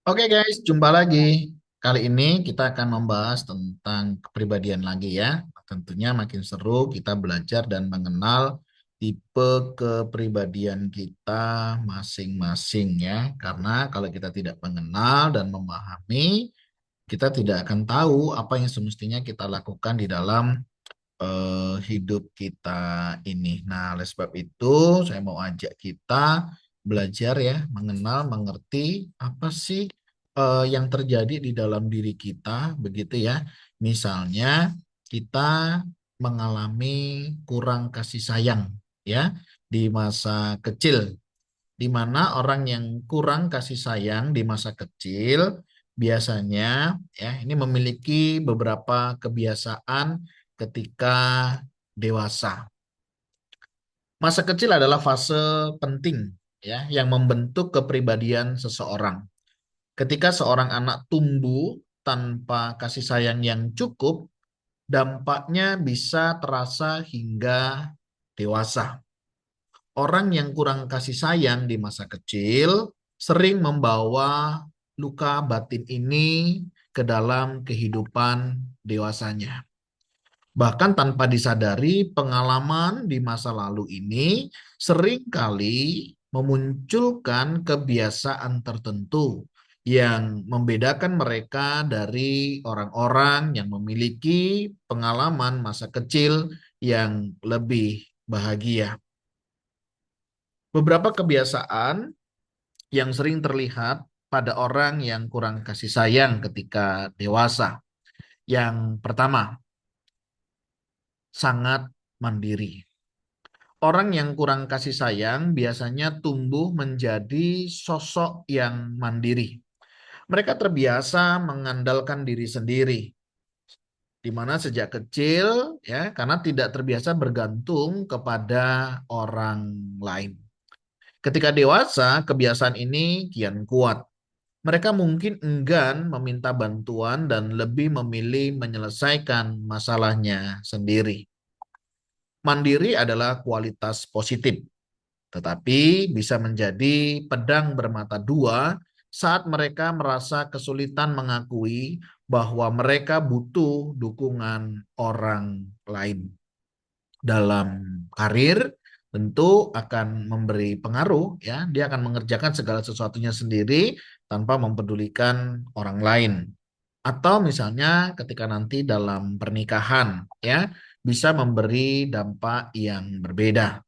Oke guys, jumpa lagi. Kali ini kita akan membahas tentang kepribadian lagi ya. Tentunya makin seru kita belajar dan mengenal tipe kepribadian kita masing-masing ya. Karena kalau kita tidak mengenal dan memahami, kita tidak akan tahu apa yang semestinya kita lakukan di dalam hidup kita ini. Nah, oleh sebab itu saya mau ajak kita belajar ya, mengenal, mengerti apa sih yang terjadi di dalam diri kita, begitu ya. Misalnya kita mengalami kurang kasih sayang ya di masa kecil, di mana orang yang kurang kasih sayang di masa kecil biasanya ya ini memiliki beberapa kebiasaan ketika dewasa. Masa kecil adalah fase penting ya yang membentuk kepribadian seseorang. Ketika seorang anak tumbuh tanpa kasih sayang yang cukup, dampaknya bisa terasa hingga dewasa. Orang yang kurang kasih sayang di masa kecil sering membawa luka batin ini ke dalam kehidupan dewasanya. Bahkan tanpa disadari, pengalaman di masa lalu ini seringkali memunculkan kebiasaan tertentu yang membedakan mereka dari orang-orang yang memiliki pengalaman masa kecil yang lebih bahagia. Beberapa kebiasaan yang sering terlihat pada orang yang kurang kasih sayang ketika dewasa. Yang pertama, sangat mandiri. Orang yang kurang kasih sayang biasanya tumbuh menjadi sosok yang mandiri. Mereka terbiasa mengandalkan diri sendiri, di mana sejak kecil ya, karena tidak terbiasa bergantung kepada orang lain. Ketika dewasa, kebiasaan ini kian kuat. Mereka mungkin enggan meminta bantuan dan lebih memilih menyelesaikan masalahnya sendiri. Mandiri adalah kualitas positif, tetapi bisa menjadi pedang bermata dua saat mereka merasa kesulitan mengakui bahwa mereka butuh dukungan orang lain. Dalam karir tentu akan memberi pengaruh ya, dia akan mengerjakan segala sesuatunya sendiri tanpa mempedulikan orang lain. Atau misalnya ketika nanti dalam pernikahan ya, bisa memberi dampak yang berbeda.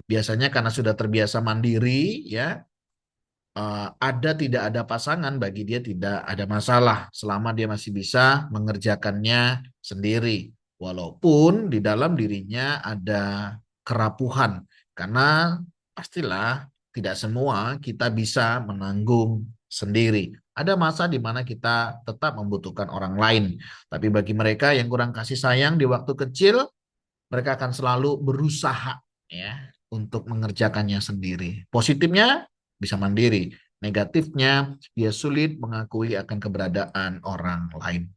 Biasanya karena sudah terbiasa mandiri ya, ada tidak ada pasangan bagi dia tidak ada masalah selama dia masih bisa mengerjakannya sendiri. Walaupun di dalam dirinya ada kerapuhan. Karena pastilah tidak semua kita bisa menanggung sendiri. Ada masa di mana kita tetap membutuhkan orang lain. Tapi bagi mereka yang kurang kasih sayang di waktu kecil, mereka akan selalu berusaha ya untuk mengerjakannya sendiri. Positifnya bisa mandiri, negatifnya dia sulit mengakui akan keberadaan orang lain.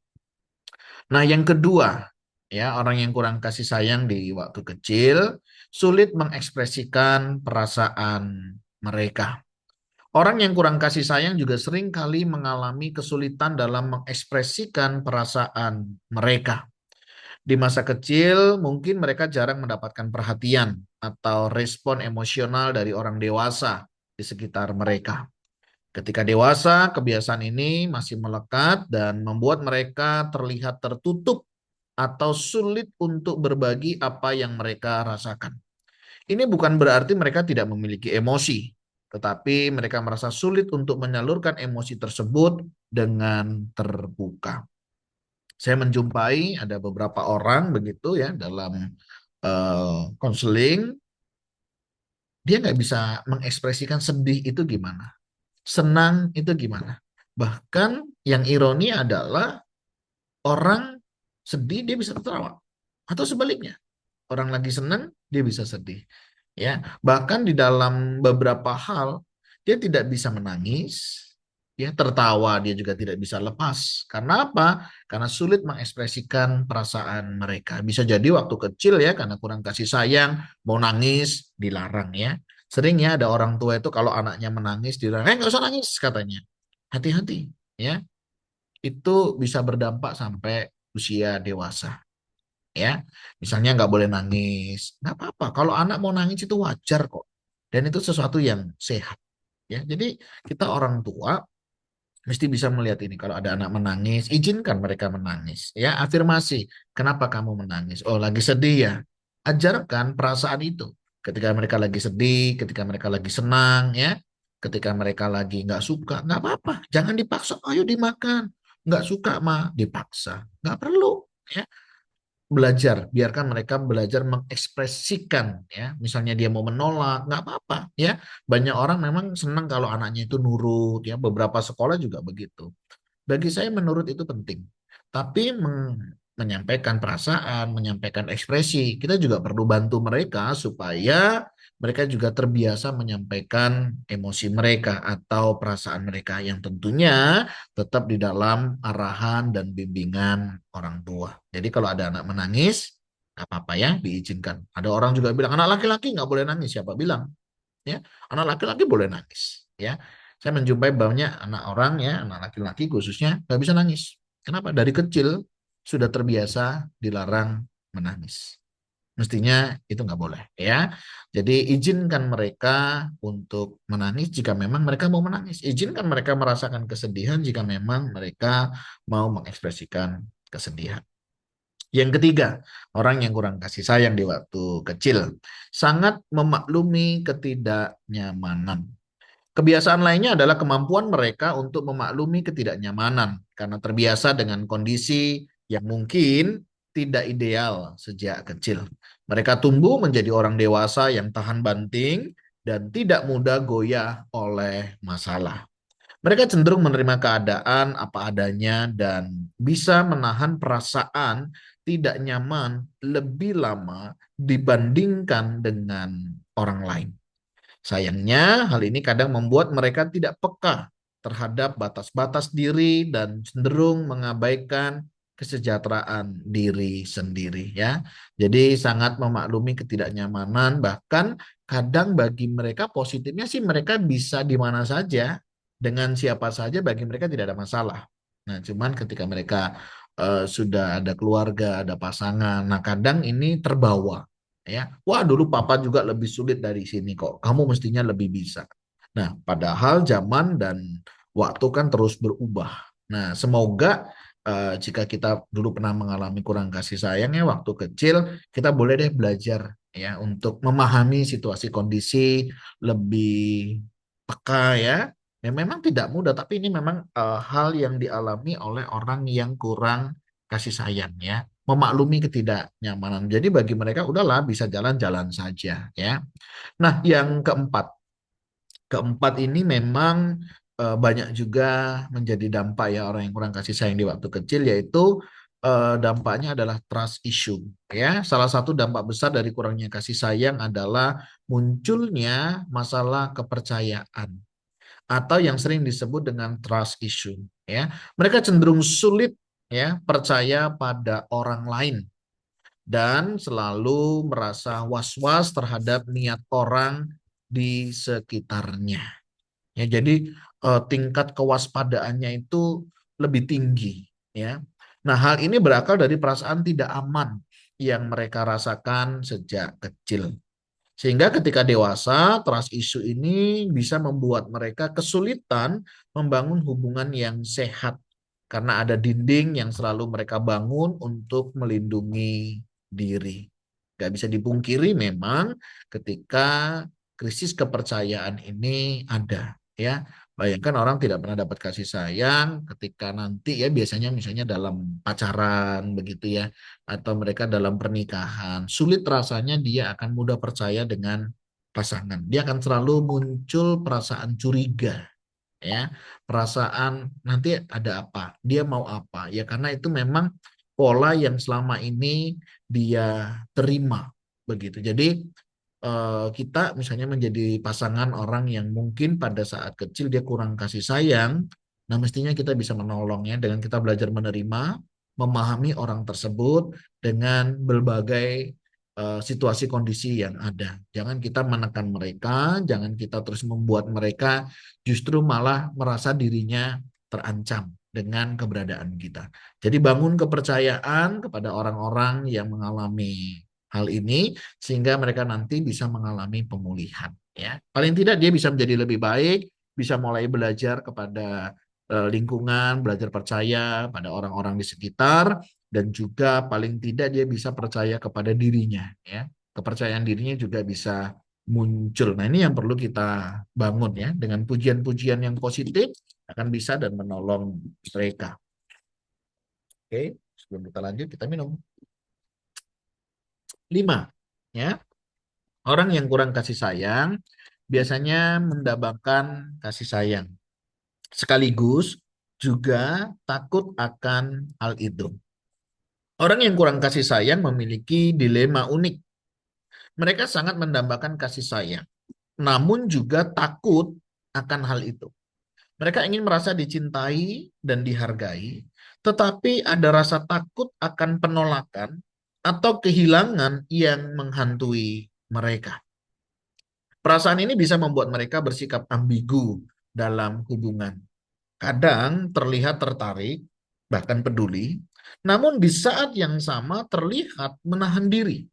Nah, yang kedua, ya, orang yang kurang kasih sayang di waktu kecil sulit mengekspresikan perasaan mereka. Orang yang kurang kasih sayang juga sering kali mengalami kesulitan dalam mengekspresikan perasaan mereka. Di masa kecil, mungkin mereka jarang mendapatkan perhatian atau respon emosional dari orang dewasa di sekitar mereka. Ketika dewasa, kebiasaan ini masih melekat dan membuat mereka terlihat tertutup atau sulit untuk berbagi apa yang mereka rasakan. Ini bukan berarti mereka tidak memiliki emosi, tetapi mereka merasa sulit untuk menyalurkan emosi tersebut dengan terbuka. Saya menjumpai ada beberapa orang begitu ya dalam konseling, dia nggak bisa mengekspresikan sedih itu gimana, senang itu gimana. Bahkan yang ironi adalah orang sedih dia bisa tertawa, atau sebaliknya, orang lagi senang dia bisa sedih. Ya, bahkan di dalam beberapa hal dia tidak bisa menangis, ya tertawa dia juga tidak bisa lepas. Karena apa? Karena sulit mengekspresikan perasaan mereka. Bisa jadi waktu kecil ya karena kurang kasih sayang, mau nangis dilarang ya. Sering ya ada orang tua itu kalau anaknya menangis dilarang, nggak usah nangis katanya. hati-hati ya. Itu bisa berdampak sampai usia dewasa ya. Misalnya nggak boleh nangis, nggak apa-apa. Kalau anak mau nangis itu wajar kok. Dan itu sesuatu yang sehat ya. Jadi kita orang tua mesti bisa melihat ini. Kalau ada anak menangis, izinkan mereka menangis. Ya, afirmasi. Kenapa kamu menangis? Oh, lagi sedih ya. Ajarkan perasaan itu. Ketika mereka lagi sedih, ketika mereka lagi senang, ya. Ketika mereka lagi nggak suka, nggak apa-apa. Jangan dipaksa. Ayo dimakan. Nggak suka mah dipaksa. Nggak perlu. Ya, belajar, biarkan mereka belajar mengekspresikan ya. Misalnya dia mau menolak, nggak apa-apa ya. Banyak orang memang senang kalau anaknya itu nurut ya. Beberapa sekolah juga begitu. Bagi saya menurut itu penting. Tapi menyampaikan perasaan, menyampaikan ekspresi, kita juga perlu bantu mereka supaya mereka juga terbiasa menyampaikan emosi mereka atau perasaan mereka yang tentunya tetap di dalam arahan dan bimbingan orang tua. Jadi kalau ada anak menangis, nggak apa-apa ya, diizinkan. Ada orang juga bilang anak laki-laki nggak boleh nangis. Siapa bilang? Ya, anak laki-laki boleh nangis. Ya, saya menjumpai banyak anak orang ya, anak laki-laki khususnya nggak bisa nangis. Kenapa? Dari kecil sudah terbiasa dilarang menangis. Mestinya itu nggak boleh ya. Jadi izinkan mereka untuk menangis jika memang mereka mau menangis. Izinkan mereka merasakan kesedihan jika memang mereka mau mengekspresikan kesedihan. Yang ketiga, orang yang kurang kasih sayang di waktu kecil sangat memaklumi ketidaknyamanan. Kebiasaan lainnya adalah kemampuan mereka untuk memaklumi ketidaknyamanan karena terbiasa dengan kondisi yang mungkin tidak ideal sejak kecil. Mereka tumbuh menjadi orang dewasa yang tahan banting dan tidak mudah goyah oleh masalah. Mereka cenderung menerima keadaan apa adanya dan bisa menahan perasaan tidak nyaman lebih lama dibandingkan dengan orang lain. Sayangnya, hal ini kadang membuat mereka tidak peka terhadap batas-batas diri dan cenderung mengabaikan kesejahteraan diri sendiri ya. Jadi sangat memaklumi ketidaknyamanan, bahkan kadang bagi mereka positifnya sih mereka bisa di mana saja dengan siapa saja, bagi mereka tidak ada masalah. Nah, cuman ketika mereka sudah ada keluarga, ada pasangan, nah kadang ini terbawa ya. Wah, dulu papa juga lebih sulit dari sini kok. Kamu mestinya lebih bisa. Nah, padahal zaman dan waktu kan terus berubah. Nah, semoga jika kita dulu pernah mengalami kurang kasih sayang ya waktu kecil, kita boleh deh belajar ya untuk memahami situasi kondisi lebih peka ya. Ya memang tidak mudah, tapi ini memang hal yang dialami oleh orang yang kurang kasih sayang ya, memaklumi ketidaknyamanan. Jadi bagi mereka udahlah bisa jalan-jalan saja ya. Nah, yang keempat, keempat ini memang banyak juga menjadi dampak ya orang yang kurang kasih sayang di waktu kecil, yaitu dampaknya adalah trust issue ya. Salah satu dampak besar dari kurangnya kasih sayang adalah munculnya masalah kepercayaan atau yang sering disebut dengan trust issue ya. Mereka cenderung sulit ya percaya pada orang lain dan selalu merasa was-was terhadap niat orang di sekitarnya. Ya, jadi tingkat kewaspadaannya itu lebih tinggi ya. Nah, hal ini berakar dari perasaan tidak aman yang mereka rasakan sejak kecil. Sehingga ketika dewasa, trust issue ini bisa membuat mereka kesulitan membangun hubungan yang sehat karena ada dinding yang selalu mereka bangun untuk melindungi diri. Gak bisa dipungkiri memang ketika krisis kepercayaan ini ada, ya. Bayangkan orang tidak pernah dapat kasih sayang ketika nanti ya biasanya misalnya dalam pacaran begitu ya atau mereka dalam pernikahan, sulit rasanya dia akan mudah percaya dengan pasangan. Dia akan selalu muncul perasaan curiga, ya, perasaan nanti ada apa, dia mau apa, ya karena itu memang pola yang selama ini dia terima begitu. Jadi kita misalnya menjadi pasangan orang yang mungkin pada saat kecil dia kurang kasih sayang, nah mestinya kita bisa menolongnya dengan kita belajar menerima, memahami orang tersebut dengan berbagai situasi kondisi yang ada. Jangan kita menekan mereka, jangan kita terus membuat mereka justru malah merasa dirinya terancam dengan keberadaan kita. Jadi bangun kepercayaan kepada orang-orang yang mengalami hal ini sehingga mereka nanti bisa mengalami pemulihan, ya. Paling tidak dia bisa menjadi lebih baik, bisa mulai belajar kepada lingkungan, belajar percaya pada orang-orang di sekitar, dan juga paling tidak dia bisa percaya kepada dirinya, ya. Kepercayaan dirinya juga bisa muncul. Nah, ini yang perlu kita bangun, ya, dengan pujian-pujian yang positif akan bisa dan menolong mereka. Oke, sebelum kita lanjut kita minum. 5, ya. Orang yang kurang kasih sayang biasanya mendambakan kasih sayang, sekaligus juga takut akan hal itu. Orang yang kurang kasih sayang memiliki dilema unik. Mereka sangat mendambakan kasih sayang, namun juga takut akan hal itu. Mereka ingin merasa dicintai dan dihargai, tetapi ada rasa takut akan penolakan atau kehilangan yang menghantui mereka. Perasaan ini bisa membuat mereka bersikap ambigu dalam hubungan. Kadang terlihat tertarik, bahkan peduli, namun di saat yang sama terlihat menahan diri.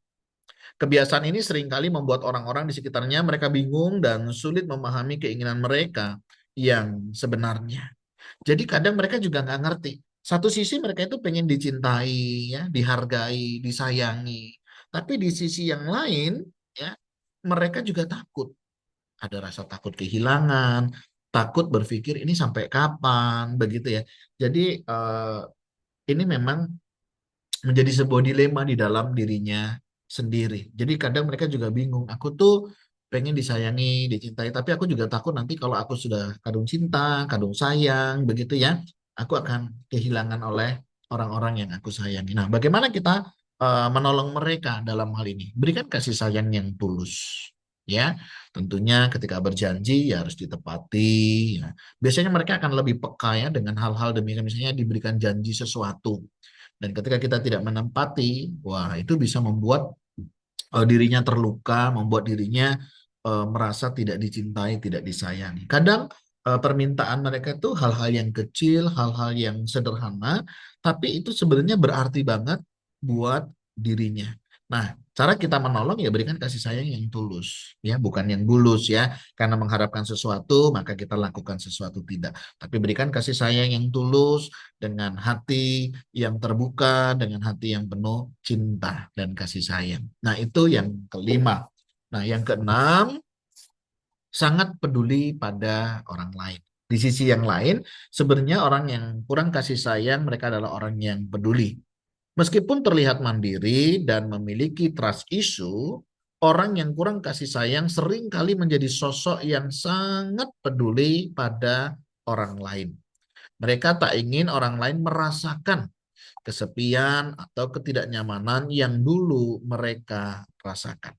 Kebiasaan ini seringkali membuat orang-orang di sekitarnya mereka bingung dan sulit memahami keinginan mereka yang sebenarnya. Jadi kadang mereka juga nggak ngerti. Satu sisi mereka itu pengen dicintai, ya, dihargai, disayangi. Tapi di sisi yang lain, ya, mereka juga takut. Ada rasa takut kehilangan, takut berpikir ini sampai kapan, begitu ya. Jadi ini memang menjadi sebuah dilema di dalam dirinya sendiri. Jadi kadang mereka juga bingung. Aku tuh pengen disayangi, dicintai, tapi aku juga takut nanti kalau aku sudah kadung cinta, kadung sayang, begitu ya, aku akan kehilangan oleh orang-orang yang aku sayangi. Nah, bagaimana kita menolong mereka dalam hal ini? Berikan kasih sayang yang tulus. Ya, tentunya ketika berjanji ya harus ditepati. Ya. Biasanya mereka akan lebih peka ya dengan hal-hal demikian, misalnya diberikan janji sesuatu. Dan ketika kita tidak menempati, wah itu bisa membuat dirinya terluka, membuat dirinya merasa tidak dicintai, tidak disayangi. Kadang permintaan mereka itu hal-hal yang kecil, hal-hal yang sederhana, tapi itu sebenarnya berarti banget buat dirinya. Nah, cara kita menolong ya berikan kasih sayang yang tulus, ya, bukan yang bulus ya. Karena mengharapkan sesuatu, maka kita lakukan sesuatu tidak. Tapi berikan kasih sayang yang tulus dengan hati yang terbuka, dengan hati yang penuh cinta dan kasih sayang. Nah, itu yang kelima. Nah, yang keenam, sangat peduli pada orang lain. Di sisi yang lain, sebenarnya orang yang kurang kasih sayang, mereka adalah orang yang peduli. Meskipun terlihat mandiri dan memiliki trust issue, orang yang kurang kasih sayang sering kali menjadi sosok yang sangat peduli pada orang lain. Mereka tak ingin orang lain merasakan kesepian atau ketidaknyamanan yang dulu mereka rasakan.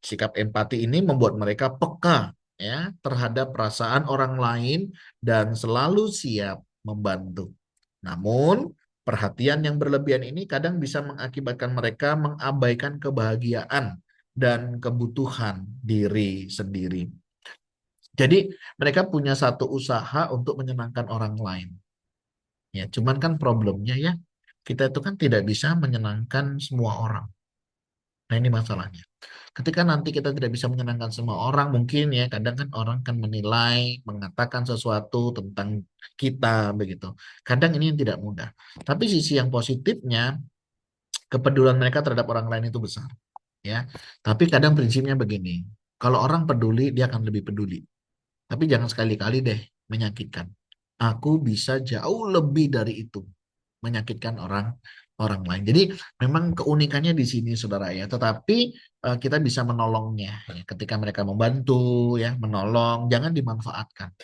Sikap empati ini membuat mereka peka ya terhadap perasaan orang lain dan selalu siap membantu. Namun, perhatian yang berlebihan ini kadang bisa mengakibatkan mereka mengabaikan kebahagiaan dan kebutuhan diri sendiri. Jadi, mereka punya satu usaha untuk menyenangkan orang lain. Ya, cuman kan problemnya ya, kita itu kan tidak bisa menyenangkan semua orang. Nah, ini masalahnya. Ketika nanti kita tidak bisa menyenangkan semua orang, mungkin ya kadang kan orang kan menilai, mengatakan sesuatu tentang kita begitu. Kadang ini yang tidak mudah. Tapi sisi yang positifnya, kepedulian mereka terhadap orang lain itu besar, ya. Tapi kadang prinsipnya begini, kalau orang peduli, dia akan lebih peduli. Tapi jangan sekali-kali deh menyakitkan. Aku bisa jauh lebih dari itu menyakitkan orang orang lain. Jadi memang keunikannya di sini saudara ya. Tetapi kita bisa menolongnya ya. Ketika mereka membantu ya, menolong, jangan dimanfaatkan.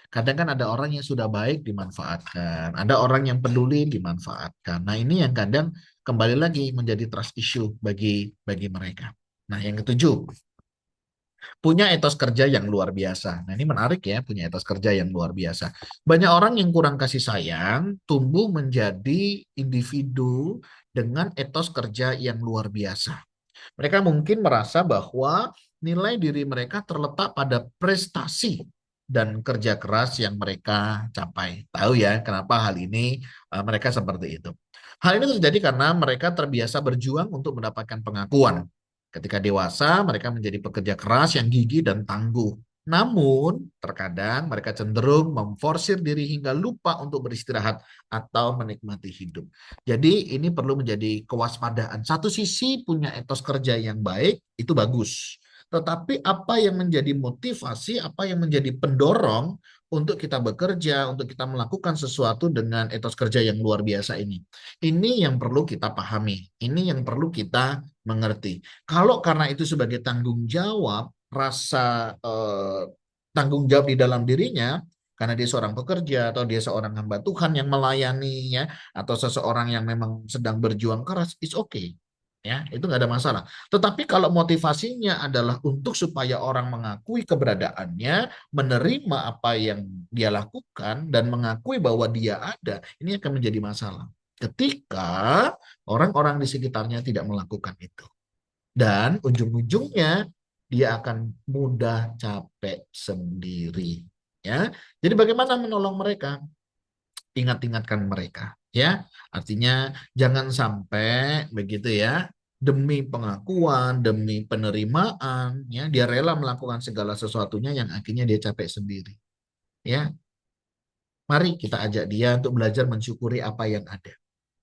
Kadang kan ada orang yang sudah baik dimanfaatkan, ada orang yang peduli dimanfaatkan. Nah, ini yang kadang kembali lagi menjadi trust issue bagi bagi mereka. Nah, yang ketujuh, punya etos kerja yang luar biasa. Nah, ini menarik ya, punya etos kerja yang luar biasa. Banyak orang yang kurang kasih sayang tumbuh menjadi individu dengan etos kerja yang luar biasa. Mereka mungkin merasa bahwa nilai diri mereka terletak pada prestasi dan kerja keras yang mereka capai. Tahu ya kenapa hal ini mereka seperti itu. Hal ini terjadi karena mereka terbiasa berjuang untuk mendapatkan pengakuan. Ketika dewasa, mereka menjadi pekerja keras yang gigih dan tangguh. Namun, terkadang mereka cenderung memforsir diri hingga lupa untuk beristirahat atau menikmati hidup. Jadi ini perlu menjadi kewaspadaan. Satu sisi punya etos kerja yang baik, itu bagus. Tetapi apa yang menjadi motivasi, apa yang menjadi pendorong untuk kita bekerja, untuk kita melakukan sesuatu dengan etos kerja yang luar biasa ini. Ini yang perlu kita pahami. Ini yang perlu kita mengerti. Kalau karena itu sebagai tanggung jawab, rasa tanggung jawab di dalam dirinya, karena dia seorang pekerja atau dia seorang hamba Tuhan yang melayani ya, atau seseorang yang memang sedang berjuang keras, it's okay. Ya, itu nggak ada masalah. Tetapi kalau motivasinya adalah untuk supaya orang mengakui keberadaannya, menerima apa yang dia lakukan dan mengakui bahwa dia ada, ini akan menjadi masalah. Ketika orang-orang di sekitarnya tidak melakukan itu. Dan ujung-ujungnya dia akan mudah capek sendiri. Ya, jadi bagaimana menolong mereka? Ingat-ingatkan mereka. Ya, artinya jangan sampai begitu ya. Demi pengakuan, demi penerimaan, ya dia rela melakukan segala sesuatunya yang akhirnya dia capek sendiri. Ya, mari kita ajak dia untuk belajar mensyukuri apa yang ada.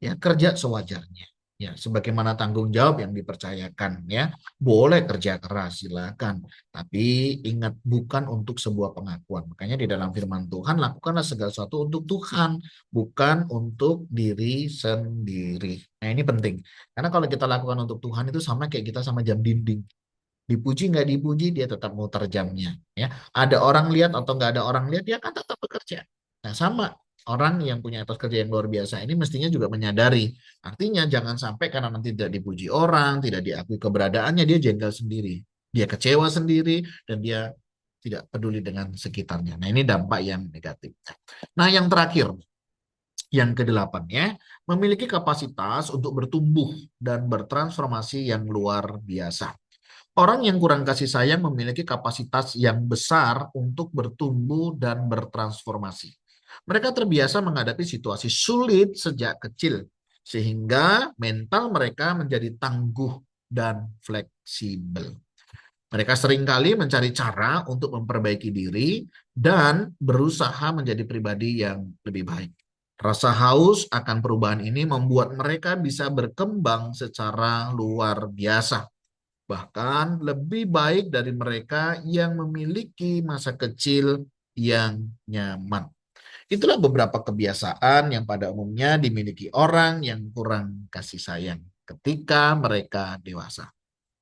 Ya, kerja sewajarnya. Ya, sebagaimana tanggung jawab yang dipercayakan ya. Boleh kerja keras silakan, tapi ingat bukan untuk sebuah pengakuan. Makanya di dalam firman Tuhan lakukanlah segala sesuatu untuk Tuhan, bukan untuk diri sendiri. Nah, ini penting. Karena kalau kita lakukan untuk Tuhan itu sama kayak kita sama jam dinding. Dipuji nggak dipuji dia tetap muter jamnya ya. Ada orang lihat atau nggak ada orang lihat dia akan tetap bekerja. Nah, sama orang yang punya etos kerja yang luar biasa ini mestinya juga menyadari. Artinya jangan sampai karena nanti tidak dipuji orang, tidak diakui keberadaannya, dia jengkel sendiri. Dia kecewa sendiri dan dia tidak peduli dengan sekitarnya. Nah, ini dampak yang negatif. Nah, yang terakhir, yang kedelapan ya, memiliki kapasitas untuk bertumbuh dan bertransformasi yang luar biasa. Orang yang kurang kasih sayang memiliki kapasitas yang besar untuk bertumbuh dan bertransformasi. Mereka terbiasa menghadapi situasi sulit sejak kecil, sehingga mental mereka menjadi tangguh dan fleksibel. Mereka seringkali mencari cara untuk memperbaiki diri dan berusaha menjadi pribadi yang lebih baik. Rasa haus akan perubahan ini membuat mereka bisa berkembang secara luar biasa, bahkan lebih baik dari mereka yang memiliki masa kecil yang nyaman. Itulah beberapa kebiasaan yang pada umumnya dimiliki orang yang kurang kasih sayang ketika mereka dewasa.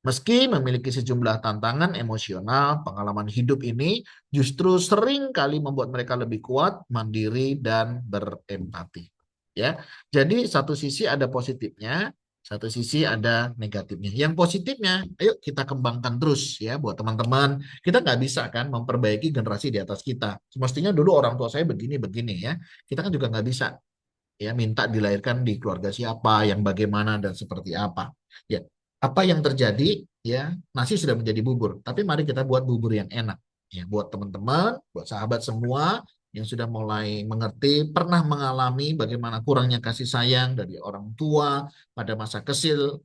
Meski memiliki sejumlah tantangan emosional, pengalaman hidup ini justru sering kali membuat mereka lebih kuat, mandiri, dan berempati. Ya, jadi satu sisi ada positifnya, satu sisi ada negatifnya. Yang positifnya, ayo kita kembangkan terus ya buat teman-teman. Kita nggak bisa kan memperbaiki generasi di atas kita. Semestinya dulu orang tua saya begini-begini ya. Kita kan juga nggak bisa ya minta dilahirkan di keluarga siapa, yang bagaimana dan seperti apa. Ya, apa yang terjadi ya, nasi sudah menjadi bubur, tapi mari kita buat bubur yang enak. Ya, buat teman-teman, buat sahabat semua yang sudah mulai mengerti, pernah mengalami bagaimana kurangnya kasih sayang dari orang tua pada masa kecil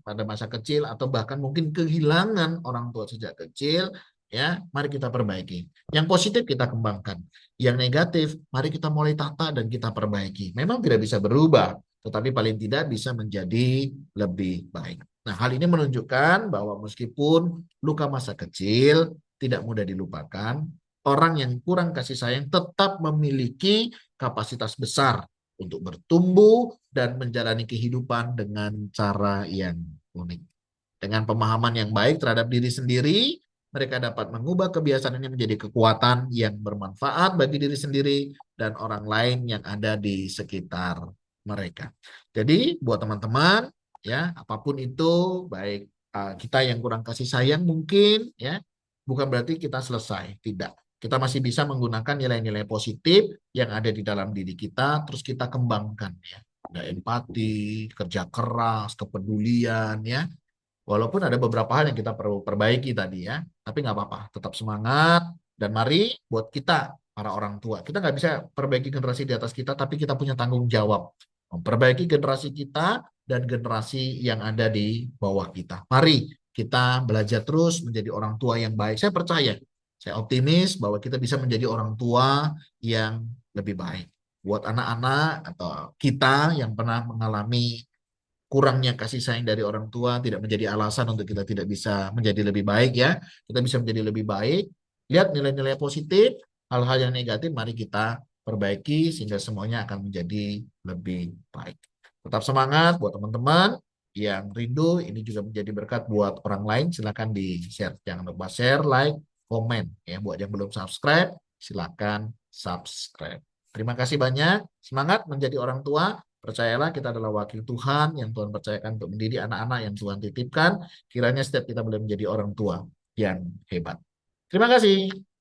atau bahkan mungkin kehilangan orang tua sejak kecil, ya, mari kita perbaiki. Yang positif kita kembangkan. Yang negatif, mari kita mulai tata dan kita perbaiki. Memang tidak bisa berubah, tetapi paling tidak bisa menjadi lebih baik. Nah, hal ini menunjukkan bahwa meskipun luka masa kecil tidak mudah dilupakan, orang yang kurang kasih sayang tetap memiliki kapasitas besar untuk bertumbuh dan menjalani kehidupan dengan cara yang unik. Dengan pemahaman yang baik terhadap diri sendiri, mereka dapat mengubah kebiasaan ini menjadi kekuatan yang bermanfaat bagi diri sendiri dan orang lain yang ada di sekitar mereka. Jadi buat teman-teman ya, apapun itu, baik kita yang kurang kasih sayang mungkin ya, bukan berarti kita selesai, tidak. Kita masih bisa menggunakan nilai-nilai positif yang ada di dalam diri kita, terus kita kembangkan ya. Ada empati, kerja keras, kepedulian ya, Walaupun ada beberapa hal yang kita perlu perbaiki tadi ya, tapi nggak apa-apa, tetap semangat dan mari buat kita para orang tua. Kita nggak bisa perbaiki generasi di atas kita, tapi kita punya tanggung jawab memperbaiki generasi kita dan generasi yang ada di bawah kita. Mari kita belajar terus menjadi orang tua yang baik. Saya percaya, saya optimis bahwa kita bisa menjadi orang tua yang lebih baik. Buat anak-anak atau kita yang pernah mengalami kurangnya kasih sayang dari orang tua tidak menjadi alasan untuk kita tidak bisa menjadi lebih baik ya. Kita bisa menjadi lebih baik. Lihat nilai-nilai positif, hal-hal yang negatif mari kita perbaiki sehingga semuanya akan menjadi lebih baik. Tetap semangat buat teman-teman yang rindu, ini juga menjadi berkat buat orang lain. Silakan di-share. Jangan lupa share, like, komen ya. Buat yang belum subscribe, silakan subscribe. Terima kasih banyak. Semangat menjadi orang tua. Percayalah kita adalah wakil Tuhan yang Tuhan percayakan untuk mendidik anak-anak yang Tuhan titipkan. Kiranya setiap kita boleh menjadi orang tua yang hebat. Terima kasih.